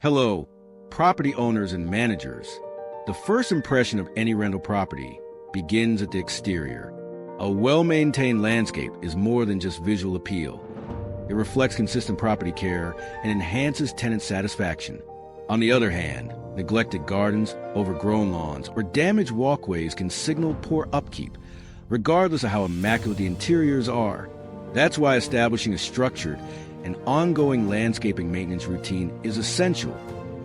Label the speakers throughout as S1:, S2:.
S1: Hello, property owners and managers. The first impression of any rental property begins at the exterior. A well-maintained landscape is more than just visual appeal. It reflects consistent property care and enhances tenant satisfaction. On the other hand, neglected gardens, overgrown lawns, or damaged walkways can signal poor upkeep, regardless of how immaculate the interiors are. That's why establishing a structured and ongoing landscaping maintenance routine is essential.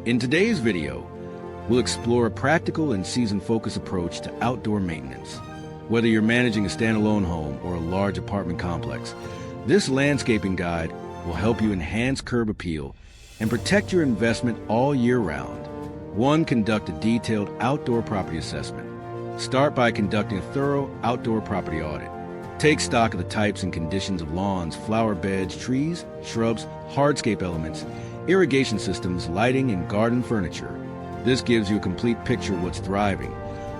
S1: In today's video, we'll explore a practical and season-focused approach to outdoor maintenance. Whether you're managing a standalone home or a large apartment complex, this landscaping guide will help you enhance curb appeal and protect your investment all year round. 1. Conduct a detailed outdoor property assessment. Start by conducting a thorough outdoor property audit. Take stock of the types and conditions of lawns, flower beds, trees, shrubs, hardscape elements, irrigation systems, lighting, and garden furniture. This gives you a complete picture of what's thriving,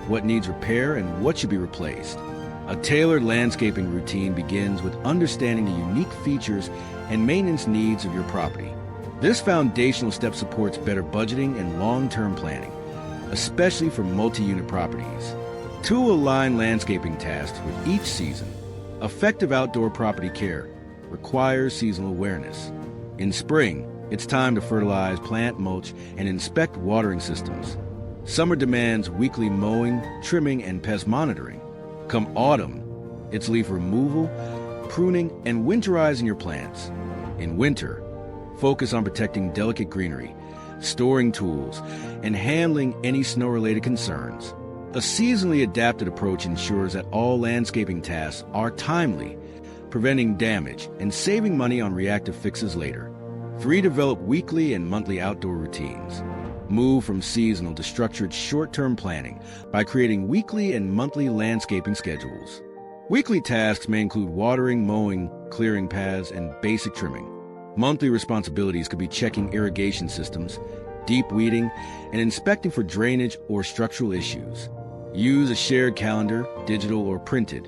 S1: what needs repair, and what should be replaced. A tailored landscaping routine begins with understanding the unique features and maintenance needs of your property. This foundational step supports better budgeting and long-term planning, especially for multi-unit properties. 2. Align landscaping tasks with each season. Effective outdoor property care requires seasonal awareness. In spring, it's time to fertilize, plant, mulch, and inspect watering systems. Summer demands weekly mowing, trimming, and pest monitoring. Come autumn, it's leaf removal, pruning, and winterizing your plants. In winter, focus on protecting delicate greenery, storing tools, and handling any snow-related concerns. A seasonally adapted approach ensures that all landscaping tasks are timely, preventing damage and saving money on reactive fixes later. 3. Develop weekly and monthly outdoor routines. Move from seasonal to structured short-term planning by creating weekly and monthly landscaping schedules. Weekly tasks may include watering, mowing, clearing paths, and basic trimming. Monthly responsibilities could be checking irrigation systems, deep weeding, and inspecting for drainage or structural issues. Use a shared calendar, digital or printed,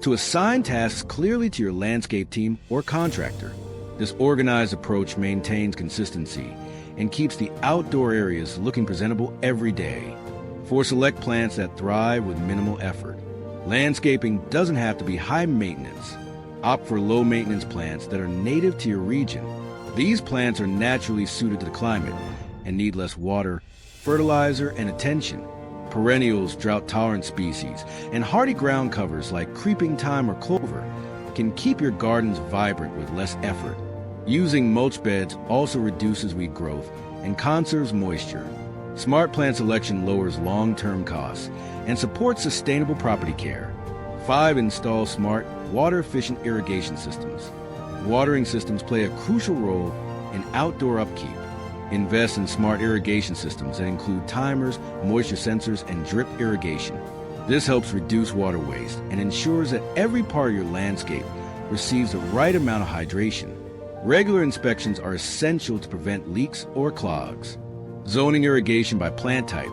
S1: to assign tasks clearly to your landscape team or contractor. This organized approach maintains consistency and keeps the outdoor areas looking presentable every day. 4. Select plants that thrive with minimal effort. Landscaping doesn't have to be high maintenance. Opt for low-maintenance plants that are native to your region. These plants are naturally suited to the climate and need less water, fertilizer, and attention. Perennials, drought-tolerant species, and hardy ground covers like creeping thyme or clover can keep your gardens vibrant with less effort. Using mulch beds also reduces weed growth and conserves moisture. Smart plant selection lowers long-term costs and supports sustainable property care. 5. Install smart, water-efficient irrigation systems. Watering systems play a crucial role in outdoor upkeep. Invest in smart irrigation systems that include timers, moisture sensors, and drip irrigation. This helps reduce water waste and ensures that every part of your landscape receives the right amount of hydration. Regular inspections are essential to prevent leaks or clogs. Zoning irrigation by plant type,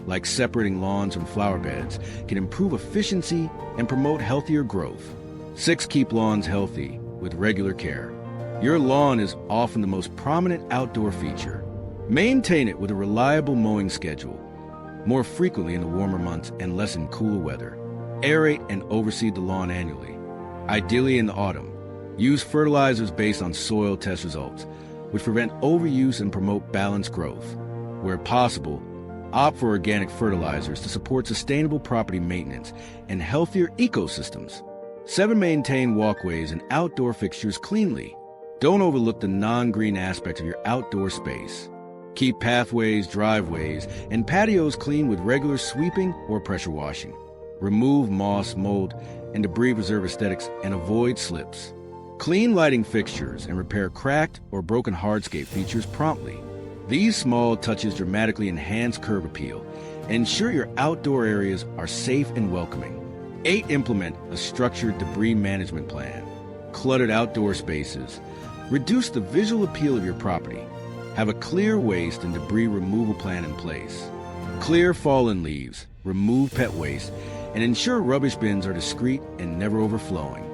S1: like separating lawns from flower beds, can improve efficiency and promote healthier growth. 6. Keep lawns healthy with regular care. Your lawn is often the most prominent outdoor feature. Maintain it with a reliable mowing schedule, more frequently in the warmer months and less in cooler weather. Aerate and overseed the lawn annually, ideally in the autumn. Use fertilizers based on soil test results, which prevent overuse and promote balanced growth. Where possible, opt for organic fertilizers to support sustainable property maintenance and healthier ecosystems. 7. Maintain walkways and outdoor fixtures cleanly. Don't overlook the non-green aspect of your outdoor space. Keep pathways, driveways, and patios clean with regular sweeping or pressure washing. Remove moss, mold, and debris, preserve aesthetics, and avoid slips. Clean lighting fixtures and repair cracked or broken hardscape features promptly. These small touches dramatically enhance curb appeal and ensure your outdoor areas are safe and welcoming. 8. Implement a structured debris management plan. Cluttered outdoor spaces reduce the visual appeal of your property. Have a clear waste and debris removal plan in place. Clear fallen leaves, remove pet waste, and ensure rubbish bins are discreet and never overflowing.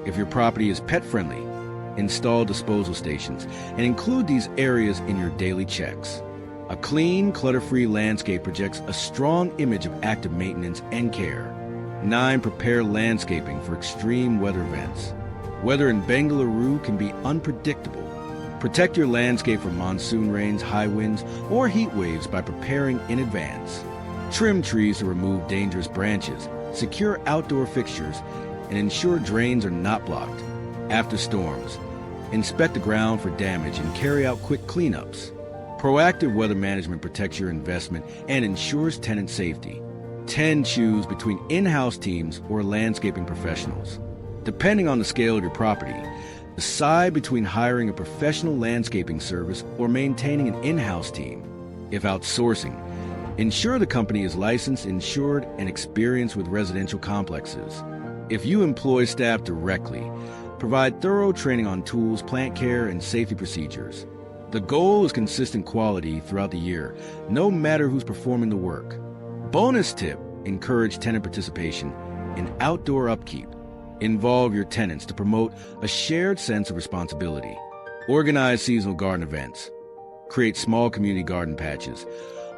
S1: If your property is pet-friendly, Install disposal stations and include these areas in your daily checks. A clean, clutter-free landscape projects a strong image of active maintenance and care. 9. Prepare landscaping for extreme weather events. Weather in Bengaluru can be unpredictable. Protect your landscape from monsoon rains, high winds, or heat waves by preparing in advance. Trim trees to remove dangerous branches, secure outdoor fixtures, and ensure drains are not blocked. After storms, inspect the ground for damage and carry out quick cleanups. Proactive weather management protects your investment and ensures tenant safety. 10. Choose between in-house teams or landscaping professionals. Depending on the scale of your property, decide between hiring a professional landscaping service or maintaining an in-house team. If outsourcing, ensure the company is licensed, insured, and experienced with residential complexes. If you employ staff directly, provide thorough training on tools, plant care, and safety procedures. The goal is consistent quality throughout the year, no matter who's performing the work. Bonus tip: encourage tenant participation in outdoor upkeep. Involve your tenants to promote a shared sense of responsibility. Organize seasonal garden events. Create small community garden patches.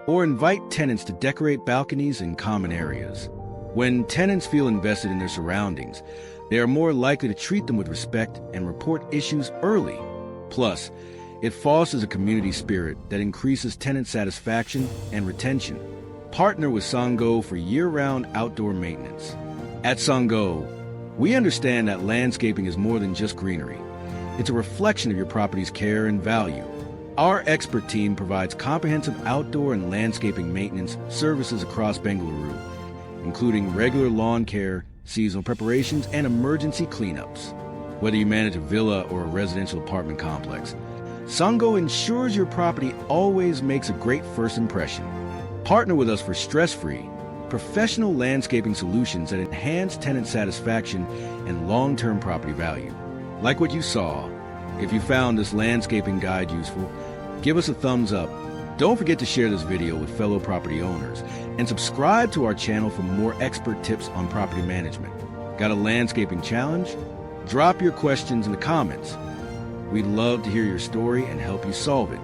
S1: Or invite tenants to decorate balconies and common areas. When tenants feel invested in their surroundings, they are more likely to treat them with respect and report issues early. Plus, it fosters a community spirit that increases tenant satisfaction and retention. Partner with SANGAU for year-round outdoor maintenance. At SANGAU, we understand that landscaping is more than just greenery. It's a reflection of your property's care and value. Our expert team provides comprehensive outdoor and landscaping maintenance services across Bengaluru, including regular lawn care, seasonal preparations, and emergency cleanups. Whether you manage a villa or a residential apartment complex, SANGAU ensures your property always makes a great first impression. Partner with us for stress-free, professional landscaping solutions that enhance tenant satisfaction and long-term property value. Like what you saw, if you found this landscaping guide useful, give us a thumbs up. Don't forget to share this video with fellow property owners and subscribe to our channel for more expert tips on property management. Got a landscaping challenge? Drop your questions in the comments. We'd love to hear your story and help you solve it.